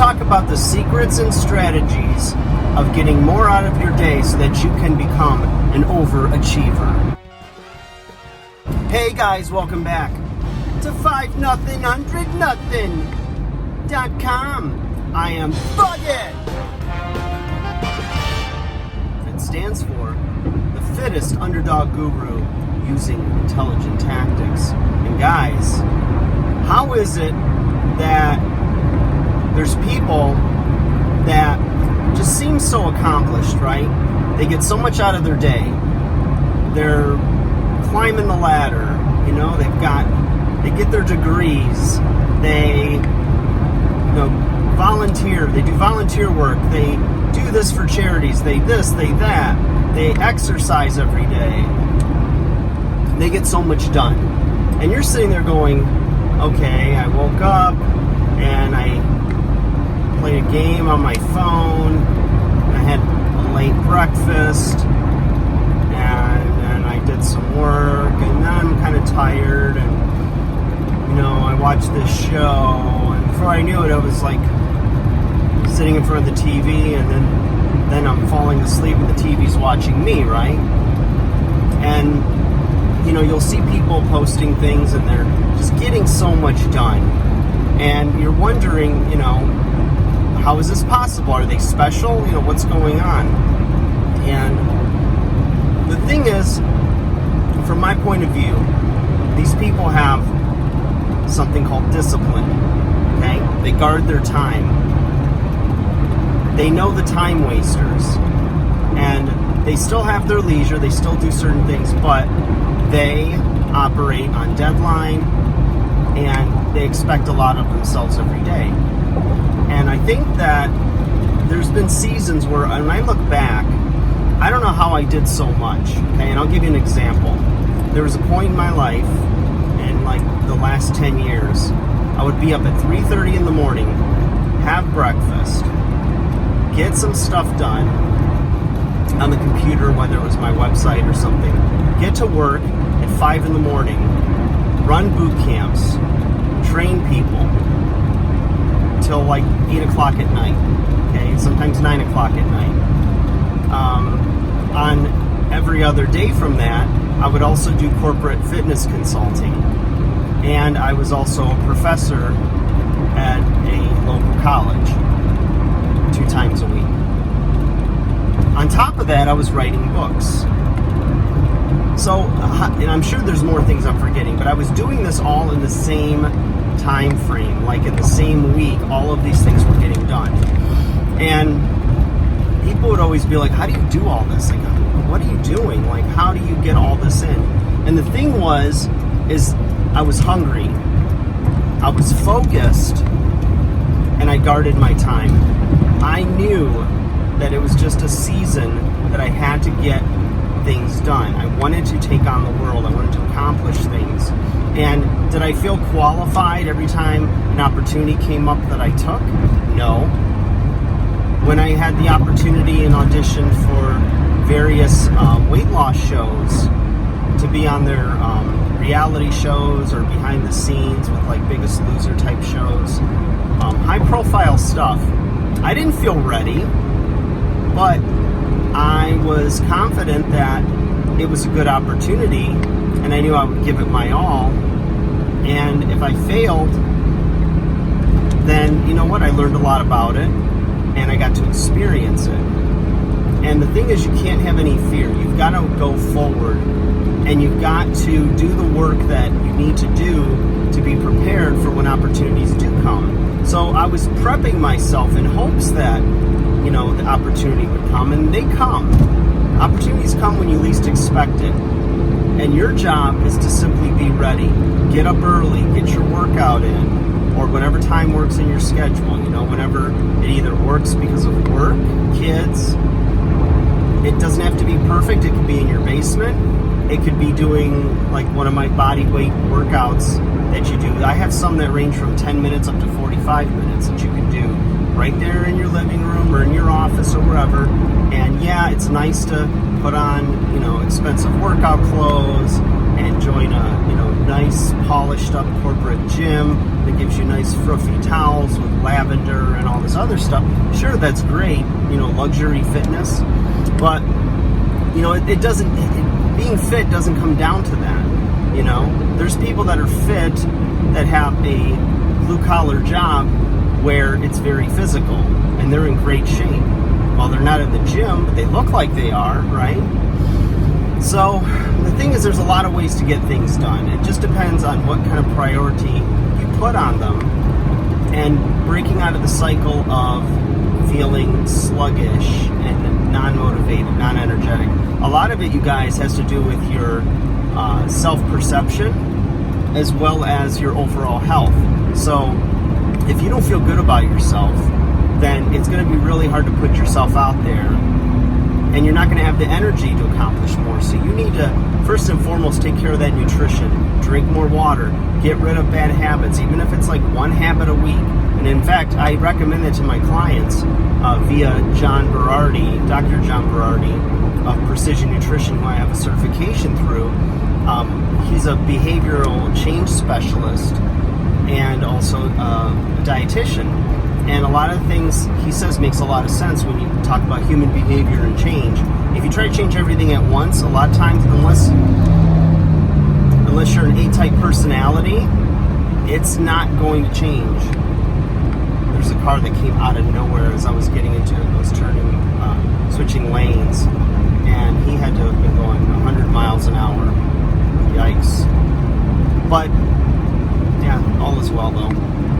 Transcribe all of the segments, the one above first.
talk about the secrets and strategies of getting more out of your day so that you can become an overachiever. Hey guys, welcome back to 5nothing100nothing.com. I am Bucket. It stands for the fittest underdog guru using intelligent tactics. And guys, how is it that there's people that just seem so accomplished, right? They get so much out of their day. They're climbing the ladder, you know, they get their degrees, they, volunteer, they do volunteer work, they do this for charities, they this, they that, they exercise every day, they get so much done. And you're sitting there going, okay, I woke up and I played a game on my phone, and I had a late breakfast, and I did some work, and then I'm kind of tired, and I watched this show, and before I knew it, I was like sitting in front of the TV, and then I'm falling asleep, and the TV's watching me, right? And you'll see people posting things, and they're just getting so much done, and you're wondering, how is this possible? Are they special? What's going on? And the thing is, from my point of view, these people have something called discipline, okay? They guard their time. They know the time wasters. And they still have their leisure, they still do certain things, but they operate on deadline, and they expect a lot of themselves every day. And I think that there's been seasons where, when I look back, I don't know how I did so much, okay? And I'll give you an example. There was a point in my life, in like the last 10 years, I would be up at 3:30 in the morning, have breakfast, get some stuff done on the computer, whether it was my website or something, get to work at 5 in the morning, run boot camps, train people, till like 8 o'clock at night, okay? Sometimes 9 o'clock at night. On every other day from that, I would also do corporate fitness consulting. And I was also a professor at a local college 2 times a week. On top of that, I was writing books. So, and I'm sure there's more things I'm forgetting, but I was doing this all in the same time frame, like in the same week, all of these things were getting done. And people would always be like, how do you do all this? Like, what are you doing? Like, how do you get all this in? And the thing is I was hungry, I was focused, and I guarded my time. I knew that it was just a season that I had to get things done. I wanted to take on the world. I wanted to accomplish things. And did I feel qualified every time an opportunity came up that I took? No. When I had the opportunity and auditioned for various weight loss shows, to be on their reality shows or behind the scenes with like Biggest Loser type shows, high profile stuff, I didn't feel ready, but I was confident that it was a good opportunity, and I knew I would give it my all. And if I failed, then you know what? I learned a lot about it, and I got to experience it. And the thing is, you can't have any fear. You've got to go forward, and you've got to do the work that you need to do to be prepared for when opportunities do come. So I was prepping myself in hopes that the opportunity would come, and they come. Opportunities come when you least expect it. And your job is to simply be ready. Get up early, get your workout in, or whatever time works in your schedule. Whenever it either works because of work, kids. It doesn't have to be perfect. It could be in your basement. It could be doing like one of my body weight workouts that you do. I have some that range from 10 minutes up to 45 minutes that you can do right there in your living room or in your office or wherever. And yeah, it's nice to put on, expensive workout clothes and join a nice polished up corporate gym that gives you nice fruffy towels with lavender and all this other stuff. Sure, that's great, luxury fitness, but it doesn't. Being fit doesn't come down to that. There's people that are fit that have a blue collar job where it's very physical and they're in great shape. Well, they're not in the gym, but they look like they are, right? So the thing is, there's a lot of ways to get things done. It just depends on what kind of priority you put on them, and breaking out of the cycle of feeling sluggish and non-motivated, non-energetic. A lot of it, you guys, has to do with your self-perception as well as your overall health. So if you don't feel good about yourself, then it's going to be really hard to put yourself out there, and you're not going to have the energy to accomplish more. So you need to, first and foremost, take care of that nutrition, drink more water, get rid of bad habits, even if it's like one habit a week. And in fact, I recommend it to my clients via John Berardi, Dr. John Berardi of Precision Nutrition, who I have a certification through. He's a behavioral change specialist and also a dietitian. And a lot of things he says makes a lot of sense when you talk about human behavior and change. If you try to change everything at once, a lot of times, unless you're an A-type personality, it's not going to change. There's a car that came out of nowhere as I was getting into it. I was switching lanes, and he had to have been going 100 miles an hour. Yikes. But, yeah, all is well, though.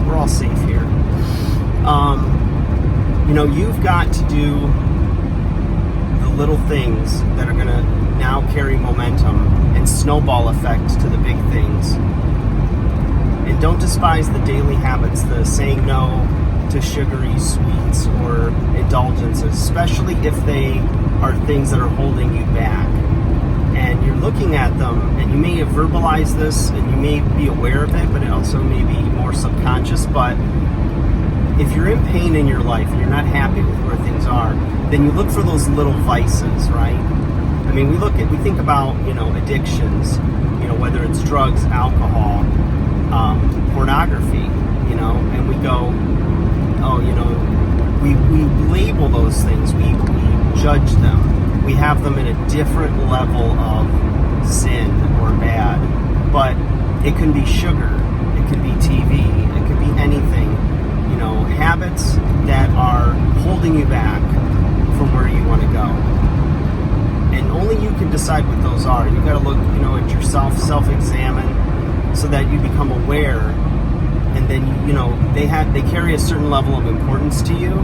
We're all safe here. You've got to do the little things that are going to now carry momentum and snowball effect to the big things. And don't despise the daily habits, the saying no to sugary sweets or indulgences, especially if they are things that are holding you back. And you're looking at them, and you may have verbalized this, and you may be aware of it, but it also may be more subconscious. But if you're in pain in your life and you're not happy with where things are, then you look for those little vices, right? I mean, we think about, addictions, whether it's drugs, alcohol, pornography, and we go, we label those things, we judge them, we have them in a different level of sin or bad. But it can be sugar, it can be TV, it could be anything. Habits that are holding you back from where you want to go. And only you can decide what those are. You've got to look, at yourself, self-examine, so that you become aware, and then, they carry a certain level of importance to you.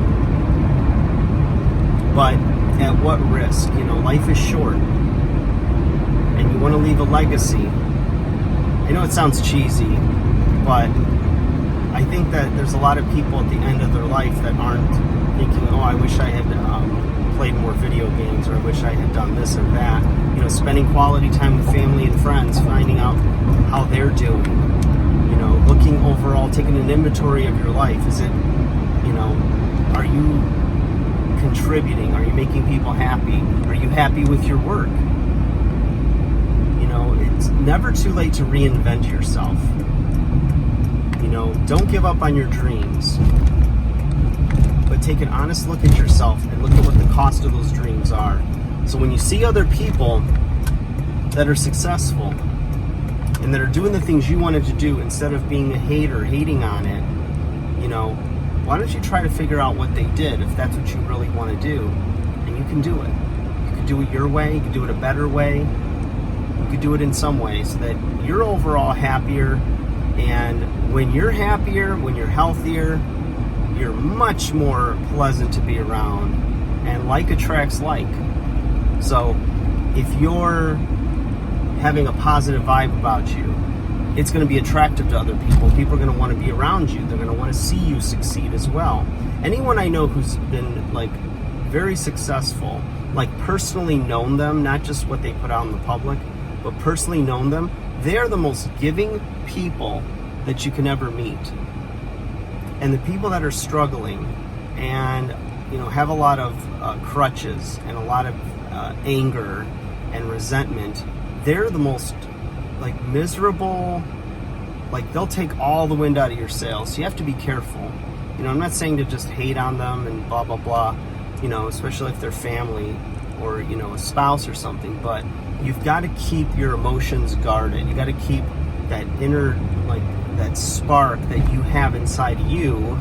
But at what risk? Life is short, and you want to leave a legacy. I know it sounds cheesy, but I think that there's a lot of people at the end of their life that aren't thinking, I wish I had played more video games, or I wish I had done this or that. Spending quality time with family and friends, finding out how they're doing. Looking overall, taking an inventory of your life. Is it, are you contributing? Are you making people happy? Are you happy with your work? It's never too late to reinvent yourself. Don't give up on your dreams, but take an honest look at yourself and look at what the cost of those dreams are. So when you see other people that are successful and that are doing the things you wanted to do, instead of being a hater, hating on it, why don't you try to figure out what they did, if that's what you really want to do, and you can do it. You can do it your way, you can do it a better way, you can do it in some way, so that you're overall happier. And when you're happier, when you're healthier, you're much more pleasant to be around, and like attracts like. So if you're having a positive vibe about you, it's going to be attractive to other people. People are going to want to be around you. They're going to want to see you succeed as well. Anyone I know who's been very successful, personally known them, not just what they put out in the public, but personally known them, they are the most giving people that you can ever meet. And the people that are struggling and have a lot of crutches and a lot of anger and resentment, they're the most like miserable, like they'll take all the wind out of your sails. So you have to be careful. You know, I'm not saying to just hate on them and blah, blah, blah, you know, especially if they're family or, you know, a spouse or something, but you've got to keep your emotions guarded. You got to keep that inner, like, that spark that you have inside you.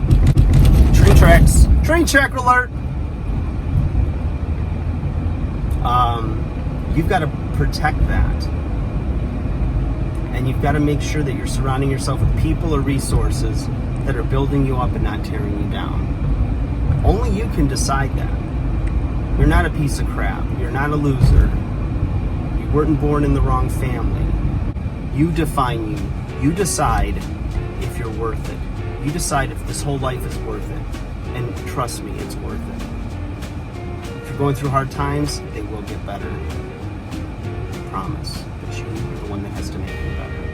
Train track alert. You've got to protect that. And you've got to make sure that you're surrounding yourself with people or resources that are building you up and not tearing you down. Only you can decide that. You're not a piece of crap. You're not a loser. You weren't born in the wrong family. You define you. You decide if you're worth it. You decide if this whole life is worth it. And trust me, it's worth it. If you're going through hard times, they will get better. I promise. But you're the one that has to make them better.